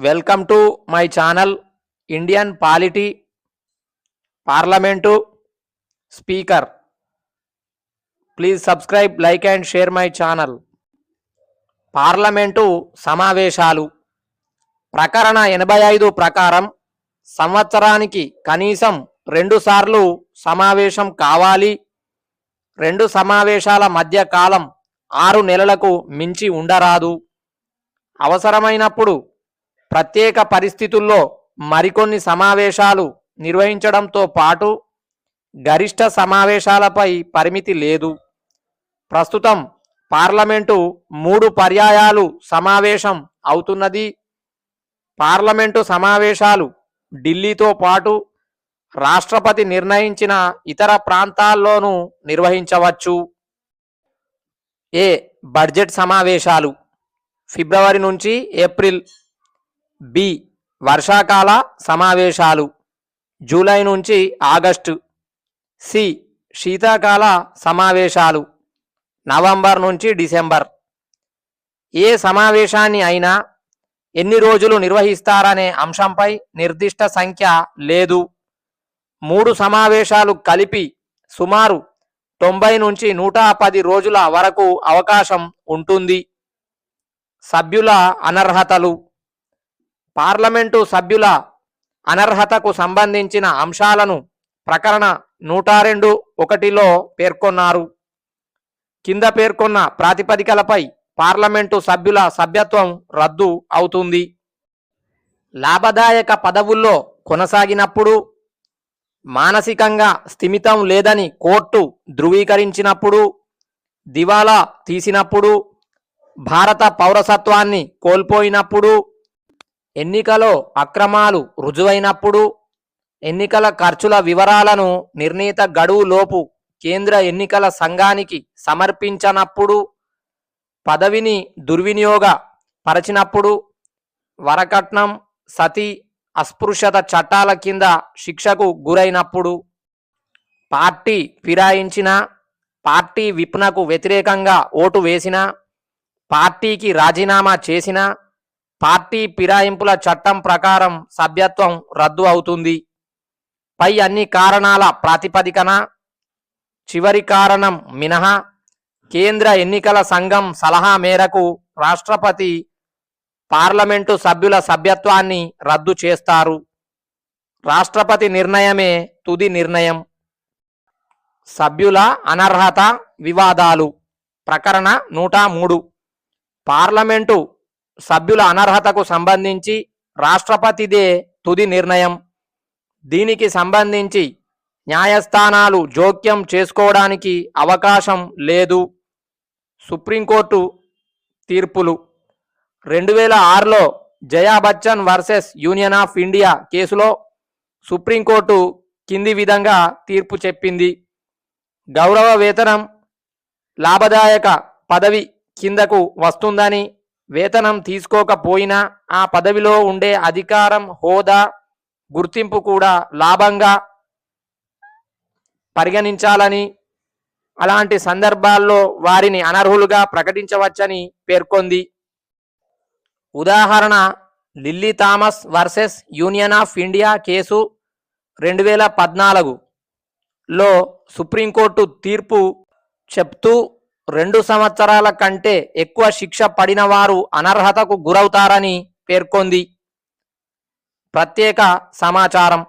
Welcome to my channel Indian polity parliament speaker. Please subscribe, like and share my channel. Parliament సమావేశాలు ప్రకరణ 85 ప్రకారం సంవత్సరానికి కనీసం 2 సార్లు సమావేశం కావాలి. 2 సమావేశాల మధ్య కాలం 6 నెలలకు మించి ఉండరాదు. అవసరమైనప్పుడు ప్రత్యేక పరిస్థితుల్లో మరికొన్ని సమావేశాలు నిర్వహించడంతో పాటు గరిష్ట సమావేశాలపై పరిమితి లేదు. ప్రస్తుతం పార్లమెంటు 3 పర్యాయాలు సమావేశం అవుతున్నది. పార్లమెంటు సమావేశాలు ఢిల్లీతో పాటు రాష్ట్రపతి నిర్ణయించిన ఇతర ప్రాంతాల్లోనూ నిర్వహించవచ్చు. ఏ బడ్జెట్ సమావేశాలు ఫిబ్రవరి నుంచి ఏప్రిల్. బి వర్షాకాల సమావేశాలు జూలై నుంచి ఆగస్టు. సి శీతాకాల సమావేశాలు నవంబర్ నుంచి డిసెంబర్. ఏ సమావేశాన్ని అయినా ఎన్ని రోజులు నిర్వహిస్తారనే అంశంపై నిర్దిష్ట సంఖ్య లేదు. 3 సమావేశాలు కలిపి సుమారు 90 నుంచి 110 రోజుల వరకు అవకాశం ఉంటుంది. సభ్యుల అనర్హతలు పార్లమెంటు సభ్యుల అనర్హతకు సంబంధించిన అంశాలను ప్రకరణ 102(1)లో పేర్కొన్నారు. కింద పేర్కొన్న ప్రాతిపదికలపై పార్లమెంటు సభ్యుల సభ్యత్వం రద్దు అవుతుంది. లాభదాయక పదవుల్లో కొనసాగినప్పుడు, మానసికంగా స్థిమితం లేదని కోర్టు ధృవీకరించినప్పుడు, దివాలా తీసినప్పుడు, భారత పౌరసత్వాన్ని కోల్పోయినప్పుడు, ఎన్నికలో అక్రమాలు రుజువైనప్పుడు, ఎన్నికల ఖర్చుల వివరాలను నిర్ణీత గడువు లోపు కేంద్ర ఎన్నికల సంఘానికి సమర్పించనప్పుడు, పదవిని దుర్వినియోగ పరచినప్పుడు, వరకట్నం, సతీ, అస్పృశ్యత చట్టాల కింద శిక్షకు గురైనప్పుడు, పార్టీ ఫిరాయించిన, పార్టీ విప్నకు వ్యతిరేకంగా ఓటు వేసిన, పార్టీకి రాజీనామా చేసిన, పార్టీ ఫిరాయింపుల చట్టం ప్రకారం సభ్యత్వం రద్దు అవుతుంది. పై అన్ని కారణాల ప్రాతిపదికన చివరి కారణం మినహా కేంద్ర ఎన్నికల సంఘం సలహా మేరకు రాష్ట్రపతి పార్లమెంటు సభ్యుల సభ్యత్వాన్ని రద్దు చేస్తారు. రాష్ట్రపతి నిర్ణయమే తుది నిర్ణయం. సభ్యుల అనర్హత వివాదాలు ప్రకరణ 103 పార్లమెంటు సభ్యుల అనర్హతకు సంబంధించి రాష్ట్రపతిదే తుది నిర్ణయం. దీనికి సంబంధించి న్యాయస్థానాలు జోక్యం చేసుకోవడానికి అవకాశం లేదు. సుప్రీంకోర్టు తీర్పులు 2006లో Jaya Bachchan versus union of India కేసులో సుప్రీంకోర్టు కింది విధంగా తీర్పు చెప్పింది. గౌరవ వేతనం లాభదాయక పదవి కిందకు వస్తుందని, వేతనం తీసుకోకపోయినా ఆ పదవిలో ఉండే అధికారం, హోదా, గుర్తింపు కూడా లాభంగా పరిగణించాలని, అలాంటి సందర్భాల్లో వారిని అనర్హులుగా ప్రకటించవచ్చని పేర్కొంది. ఉదాహరణ Lily Thomas versus union of India case 2014లో సుప్రీంకోర్టు తీర్పు చెప్తూ 2 సంవత్సరాల కంటే ఎక్కువ శిక్ష పడిన వారు అనర్హతకు గురవుతారని పేర్కొంది. ప్రత్యేక సమాచారం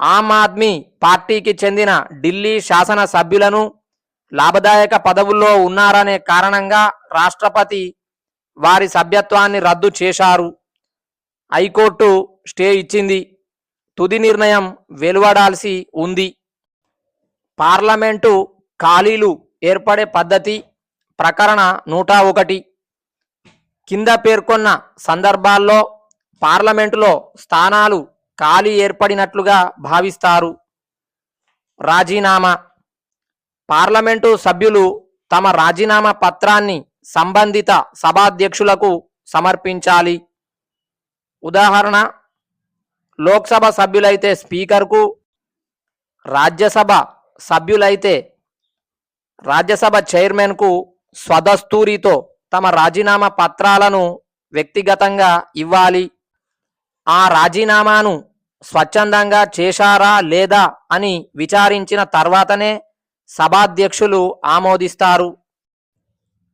ఆమ్ ఆద్మీ పార్టీకి చెందిన ఢిల్లీ శాసన సభ్యులను లాభదాయక పదవుల్లో ఉన్నారనే కారణంగా రాష్ట్రపతి వారి సభ్యత్వాన్ని రద్దు చేశారు. హైకోర్టు స్టే ఇచ్చింది. తుది నిర్ణయం వెలువడాల్సి ఉంది. పార్లమెంటు ఖాళీలు ఏర్పడే పద్ధతి ప్రకరణ 101 కింద పేర్కొన్న సందర్భాల్లో పార్లమెంటులో స్థానాలు ఖాళీ ఏర్పడినట్లుగా భావిస్తారు. రాజీనామా పార్లమెంటు సభ్యులు తమ రాజీనామా పత్రాన్ని సంబంధిత సభాధ్యక్షులకు సమర్పించాలి. ఉదాహరణ లోక్సభ సభ్యులైతే స్పీకర్కు, రాజ్యసభ సభ్యులైతే రాజ్యసభ చైర్మన్కు స్వదస్తూరితో తమ రాజీనామా పత్రాలను వ్యక్తిగతంగా ఇవ్వాలి. ఆ రాజీనామాను స్వచ్ఛందంగా చేశారా లేదా అని విచారించిన తర్వాతనే సభాధ్యక్షులు ఆమోదిస్తారు.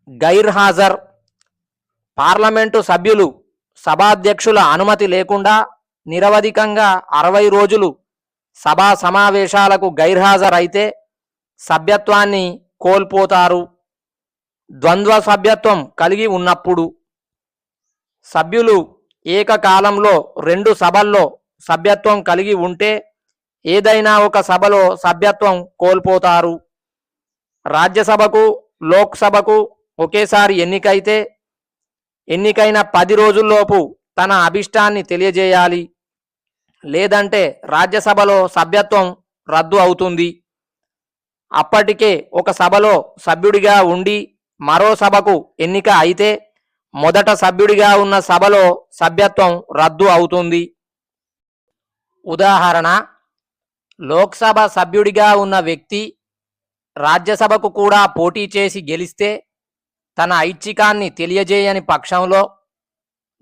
గైర్హాజర్. పార్లమెంటు సభ్యులు సభాధ్యక్షుల అనుమతి లేకుండా నిరవధికంగా 60 రోజులు సభా సమావేశాలకు గైర్హాజరైతే సభ్యత్వాన్ని కోల్పోతారు. ద్వంద్వ సభ్యత్వం కలిగి ఉన్నప్పుడు సభ్యులు ఏకకాలంలో 2 సభల్లో సభ్యత్వం కలిగి ఉంటే ఏదైనా ఒక సభలో సభ్యత్వం కోల్పోతారు. రాజ్యసభకు లోక్సభకు ఒకేసారి ఎన్నికైతే ఎన్నికైన 10 రోజుల్లోపు తన అభిష్టాన్ని తెలియజేయాలి. లేదంటే రాజ్యసభలో సభ్యత్వం రద్దు అవుతుంది. అప్పటికే ఒక సభలో సభ్యుడిగా ఉండి మరో సభకు ఎన్నిక అయితే మొదట సభ్యుడిగా ఉన్న సభలో సభ్యత్వం రద్దు అవుతుంది. ఉదాహరణ: లోక్సభ సభ్యుడిగా ఉన్న వ్యక్తి రాజ్యసభకు కూడా పోటీ చేసి గెలిస్తే తన ఐచ్ఛికాన్ని తెలియజేయని పక్షంలో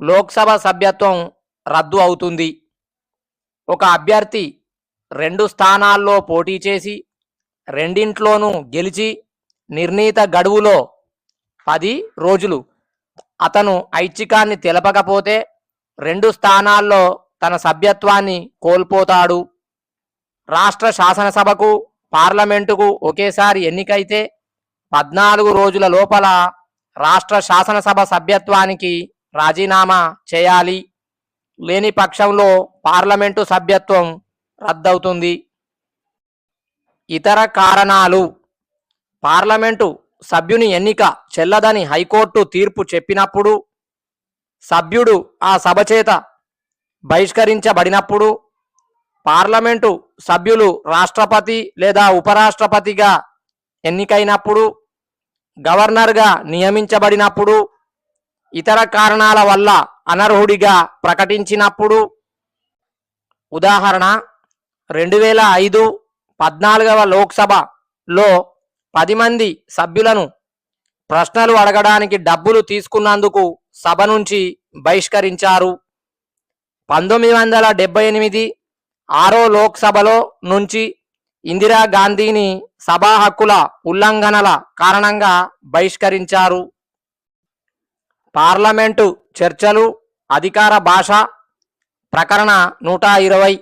లోక్సభ సభ్యత్వం రద్దు అవుతుంది. ఒక అభ్యర్థి 2 స్థానాల్లో పోటీ చేసి రెండింట్లోనూ గెలిచి నిర్ణీత గడువులో 10 రోజులు అతను ఐచ్ఛికాన్ని తెలపకపోతే 2 స్థానాల్లో తన సభ్యత్వాన్ని కోల్పోతాడు. రాష్ట్ర శాసనసభకు పార్లమెంటుకు ఒకేసారి ఎన్నికైతే 14 రోజుల లోపల రాష్ట్ర శాసనసభ సభ్యత్వానికి రాజీనామా చేయాలి. లేని పక్షంలో పార్లమెంటు సభ్యత్వం రద్దవుతుంది. ఇతర కారణాలు: పార్లమెంటు సభ్యుని ఎన్నిక చెల్లదని హైకోర్టు తీర్పు చెప్పినప్పుడు, సభ్యుడు ఆ సభ చేత బహిష్కరించబడినప్పుడు, పార్లమెంటు సభ్యులు రాష్ట్రపతి లేదా ఉపరాష్ట్రపతిగా ఎన్నికైనప్పుడు, గవర్నర్గా నియమించబడినప్పుడు, ఇతర కారణాల వల్ల అనర్హుడిగా ప్రకటించినప్పుడు. ఉదాహరణ: 2005 14వ లోక్సభలో 10 మంది సభ్యులను ప్రశ్నలు అడగడానికి డబ్బులు తీసుకున్నందుకు సభ నుంచి బహిష్కరించారు. 1978 6వ లోక్సభలో నుంచి ఇందిరాగాంధీని సభా హక్కుల ఉల్లంఘనల కారణంగా బహిష్కరించారు. పార్లమెంటు చర్చలు అధికార భాష ప్రకరణ 120.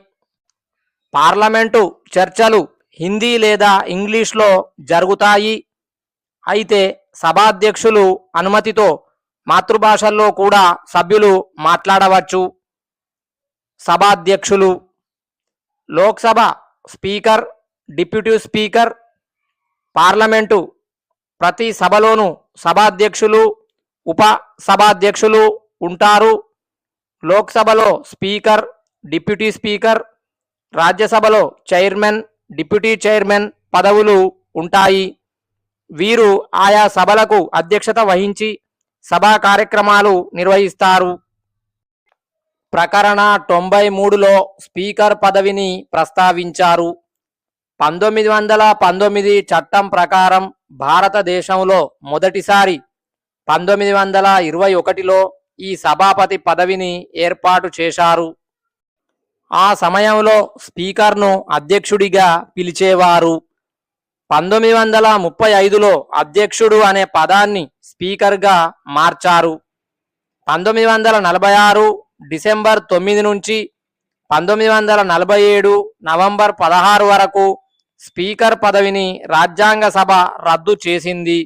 పార్లమెంటు చర్చలు హిందీ లేదా ఇంగ్లీష్లో జరుగుతాయి. అయితే సభాధ్యక్షులు అనుమతితో మాతృభాషల్లో కూడా సభ్యులు మాట్లాడవచ్చు. సభాధ్యక్షులు: Lok Sabha speaker, deputy speaker. Parliament ప్రతి సభలోనూ సభాధ్యక్షులు, ఉప సభాధ్యక్షులు ఉంటారు. లోక్సభలో స్పీకర్, డిప్యూటీ స్పీకర్, రాజ్యసభలో చైర్మన్, డిప్యూటీ చైర్మన్ పదవులు ఉంటాయి. వీరు ఆయా సభలకు అధ్యక్షత వహించి సభా కార్యక్రమాలు నిర్వహిస్తారు. ప్రకరణ 93లో స్పీకర్ పదవిని ప్రస్తావించారు. 1919 చట్టం ప్రకారం భారతదేశంలో మొదటిసారి 1921లో ఈ సభాపతి పదవిని ఏర్పాటు చేశారు. ఆ సమయంలో స్పీకర్ను అధ్యక్షుడిగా పిలిచేవారు. 1935లో అధ్యక్షుడు అనే పదాన్ని స్పీకర్గా మార్చారు. 1946 డిసెంబర్ 9 నుంచి 1947 నవంబర్ 16 వరకు స్పీకర్ పదవిని రాజ్యాంగ సభ రద్దు చేసింది.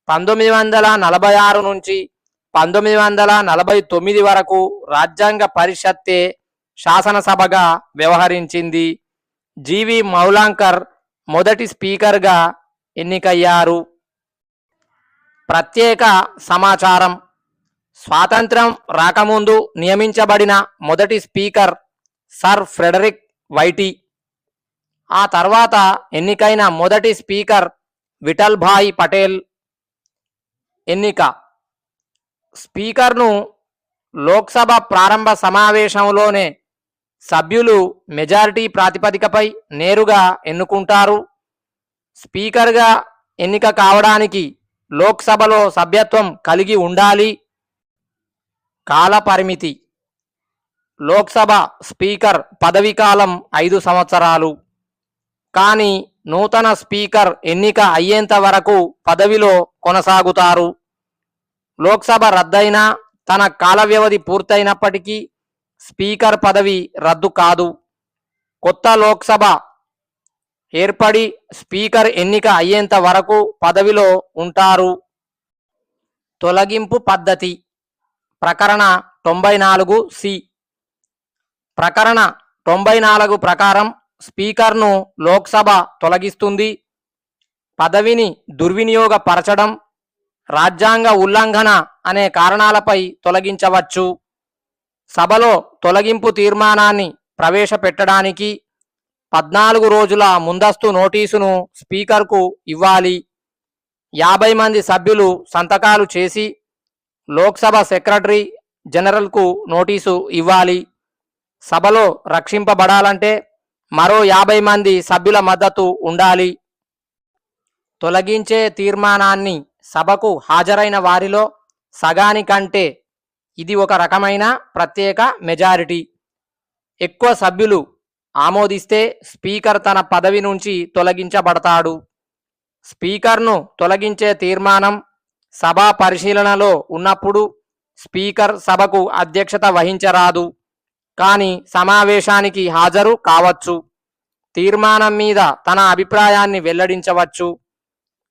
1946 నుంచి 1949 వరకు రాజ్యాంగ పరిషత్తే శాసనసభగా వ్యవహరించింది. జీవి మౌలాంకర్ మొదటి స్పీకర్గా ఎన్నికయ్యారు. ప్రత్యేక సమాచారం: స్వాతంత్ర్యం రాకముందు నియమించబడిన మొదటి స్పీకర్ సర్ ఫ్రెడరిక్ వైటీ. ఆ తర్వాత ఎన్నికైన మొదటి స్పీకర్ విఠల్భాయ్ పటేల్. ఎన్నిక: స్పీకర్ను లోక్సభ ప్రారంభ సమావేశంలోనే సభ్యులు మెజారిటీ ప్రాతిపదికపై నేరుగా ఎన్నుకుంటారు. స్పీకర్గా ఎన్నిక కావడానికి లోక్సభలో సభ్యత్వం కలిగి ఉండాలి. కాల పరిమితి: లోక్సభ స్పీకర్ పదవీకాలం 5 సంవత్సరాలు. కానీ నూతన స్పీకర్ ఎన్నిక అయ్యేంత వరకు పదవిలో కొనసాగుతారు. లోక్సభ రద్దయినా తన కాల వ్యవధి పూర్తయినప్పటికీ స్పీకర్ పదవి రద్దు కాదు. కొత్త లోక్సభ ఏర్పడి స్పీకర్ ఎన్నిక అయ్యేంత వరకు పదవిలో ఉంటారు. తొలగింపు పద్ధతి ప్రకరణ 94(సి). ప్రకరణ 94 ప్రకారం స్పీకర్ను లోక్సభ తొలగిస్తుంది. పదవిని దుర్వినియోగపరచడం, రాజ్యాంగ ఉల్లంఘన అనే కారణాలపై తొలగించవచ్చు. సభలో తొలగింపు తీర్మానాన్ని ప్రవేశపెట్టడానికి 14 రోజుల ముందస్తు నోటీసును స్పీకర్కు ఇవ్వాలి. 50 మంది సభ్యులు సంతకాలు చేసి లోక్సభ సెక్రటరీ జనరల్కు నోటీసు ఇవ్వాలి. సభలో రక్షింపబడాలంటే మరో 50 మంది సభ్యుల మద్దతు ఉండాలి. తొలగించే తీర్మానాన్ని సభకు హాజరైన వారిలో సగానికంటే ఇది ఒక రకమైన ప్రత్యేక మెజారిటీ ఎక్కువ సభ్యులు ఆమోదిస్తే స్పీకర్ తన పదవి నుంచి తొలగించబడతాడు. స్పీకర్ను తొలగించే తీర్మానం సభా పరిశీలనలో ఉన్నప్పుడు స్పీకర్ సభకు అధ్యక్షత వహించరాదు, కానీ సమావేశానికి హాజరు కావచ్చు. తీర్మానం మీద తన అభిప్రాయాన్ని వెల్లడించవచ్చు.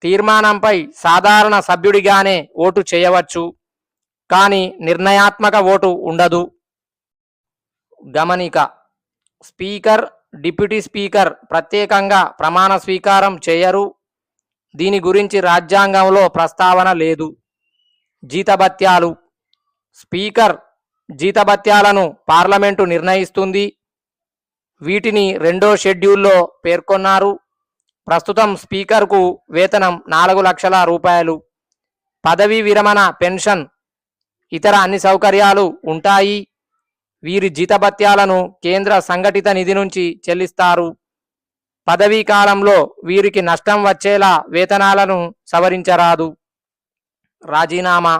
తీర్మానంపై సాధారణ సభ్యుడిగానే ఓటు చేయవచ్చు, కానీ నిర్ణయాత్మక ఓటు ఉండదు. గమనిక: స్పీకర్, డిప్యూటీ స్పీకర్ ప్రత్యేకంగా ప్రమాణ స్వీకారం చేయరు. దీని గురించి రాజ్యాంగంలో ప్రస్తావన లేదు. జీతభత్యాలు. స్పీకర్ జీతభత్యాలను పార్లమెంటు నిర్ణయిస్తుంది. వీటిని 2వ షెడ్యూల్లో పేర్కొన్నారు. ప్రస్తుతం స్పీకర్కు వేతనం 4 లక్షల రూపాయలు. పదవీ విరమణ, పెన్షన్, ఇతర అన్ని సౌకర్యాలు ఉంటాయి. వీరి జీతభత్యాలను కేంద్ర సంఘటిత నిధి నుంచి చెల్లిస్తారు. పదవీ కాలంలో వీరికి నష్టం వచ్చేలా వేతనాలను సవరించరాదు. రాజీనామా.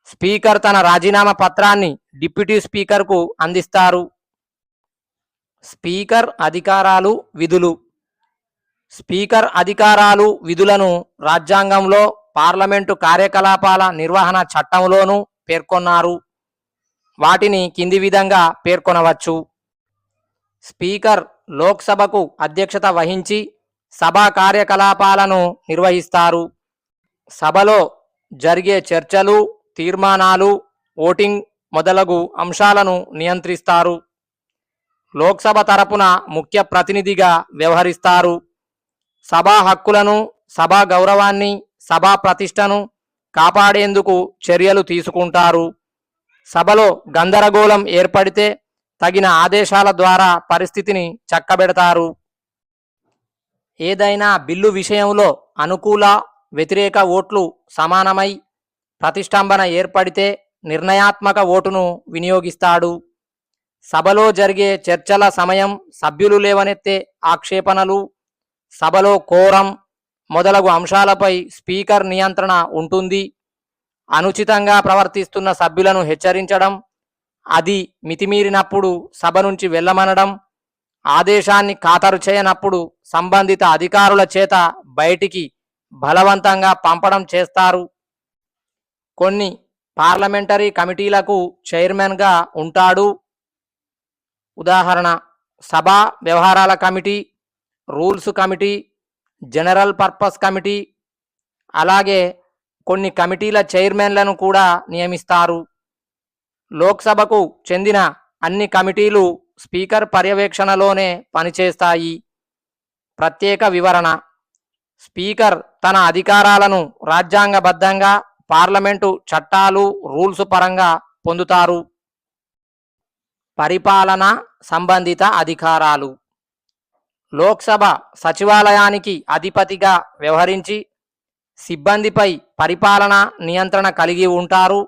స్పీకర్ తన రాజీనామా పత్రాన్ని డిప్యూటీ స్పీకర్కు అందిస్తారు. స్పీకర్ అధికారాలు, విధులు. స్పీకర్ అధికారాలు, విధులను రాజ్యాంగంలో, పార్లమెంటు కార్యకలాపాల నిర్వహణ చట్టంలోనూ పేర్కొన్నారు. వాటిని కింది విధంగా పేర్కొనవచ్చు. స్పీకర్ లోక్సభకు అధ్యక్షత వహించి సభా కార్యకలాపాలను నిర్వహిస్తారు. సభలో జరిగే చర్చలు, తీర్మానాలు, ఓటింగ్ మొదలగు అంశాలను నియంత్రిస్తారు. లోక్సభ తరపున ముఖ్య ప్రతినిధిగా వ్యవహరిస్తారు. సభా హక్కులను, సభా గౌరవాన్ని, సభా ప్రతిష్టను కాపాడేందుకు చర్యలు తీసుకుంటారు. సభలో గందరగోళం ఏర్పడితే తగిన ఆదేశాల ద్వారా పరిస్థితిని చక్కబెడతారు. ఏదైనా బిల్లు విషయంలో అనుకూల, వ్యతిరేక ఓట్లు సమానమై ప్రతిష్టంభన ఏర్పడితే నిర్ణయాత్మక ఓటును వినియోగిస్తాడు. సభలో జరిగే చర్చల సమయం, సభ్యులు లేవనెత్తే ఆక్షేపణలు, సభలో కోరం మొదలగు అంశాలపై స్పీకర్ నియంత్రణ ఉంటుంది. అనుచితంగా ప్రవర్తిస్తున్న సభ్యులను హెచ్చరించడం, అది మితిమీరినప్పుడు సభ నుంచి వెళ్ళమనడం, ఆదేశాన్ని ఖాతరు చేయనప్పుడు సంబంధిత అధికారుల చేత బయటికి బలవంతంగా పంపడం చేస్తారు. కొన్ని పార్లమెంటరీ కమిటీలకు చైర్మన్గా ఉంటాడు. ఉదాహరణ: సభా వ్యవహారాల committee, rules committee, general purpose committee. అలాగే కొన్ని కమిటీల చైర్మన్లను కూడా నియమిస్తారు. లోక్సభకు చెందిన అన్ని కమిటీలు స్పీకర్ పర్యవేక్షణలోనే పనిచేస్తాయి. ప్రత్యేక వివరణ: స్పీకర్ తన అధికారాలను రాజ్యాంగబద్ధంగా పార్లమెంటు చట్టాలు, రూల్స్ పరంగా పొందుతారు. పరిపాలన సంబంధిత అధికారాలు. లోక్సభ సచివాలయానికి అధిపతిగా వ్యవహరించి సిబ్బందిపై పరిపాలన నియంత్రణ కలిగి ఉంటారు.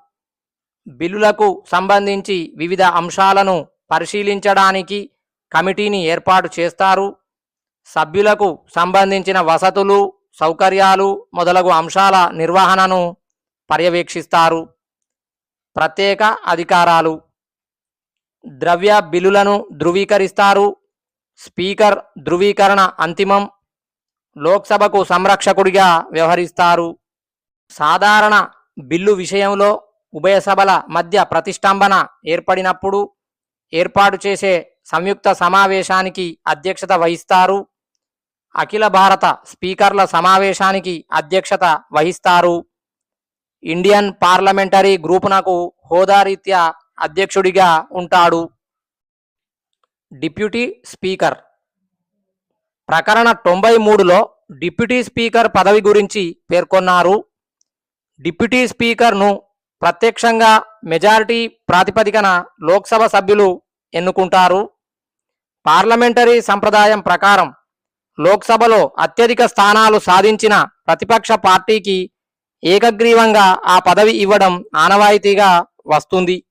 బిల్లులకు సంబంధించి వివిధ అంశాలను పరిశీలించడానికి కమిటీని ఏర్పాటు చేస్తారు. సభ్యులకు సంబంధించిన వసతులు, సౌకర్యాలు మొదలగు అంశాల నిర్వహణను పర్యవేక్షిస్తారు. ప్రత్యేక అధికారాలు. ద్రవ్య బిల్లులను ధృవీకరిస్తారు. స్పీకర్ ధృవీకరణ అంతిమం. లోక్సభకు సంరక్షకుడిగా వ్యవహరిస్తారు. సాధారణ బిల్లు విషయంలో ఉభయ సభల మధ్య ప్రతిష్టంభన ఏర్పడినప్పుడు ఏర్పాటు చేసే సంయుక్త సమావేశానికి అధ్యక్షత వహిస్తారు. అఖిల భారత స్పీకర్ల సమావేశానికి అధ్యక్షత వహిస్తారు. ఇండియన్ పార్లమెంటరీ గ్రూపునకు హోదారీత్యా అధ్యక్షుడిగా ఉంటాడు. Deputy speaker. ప్రకరణ 93లో డిప్యూటీ స్పీకర్ పదవి గురించి పేర్కొన్నారు. డిప్యూటీ స్పీకర్ను ప్రత్యక్షంగా మెజారిటీ ప్రాతిపదికన లోక్సభ సభ్యులు ఎన్నుకుంటారు. పార్లమెంటరీ సంప్రదాయం ప్రకారం లోక్సభలో అత్యధిక స్థానాలు సాధించిన ప్రతిపక్ష పార్టీకి ఏకగ్రీవంగా ఆ పదవి ఇవ్వడం ఆనవాయితీగా వస్తుంది.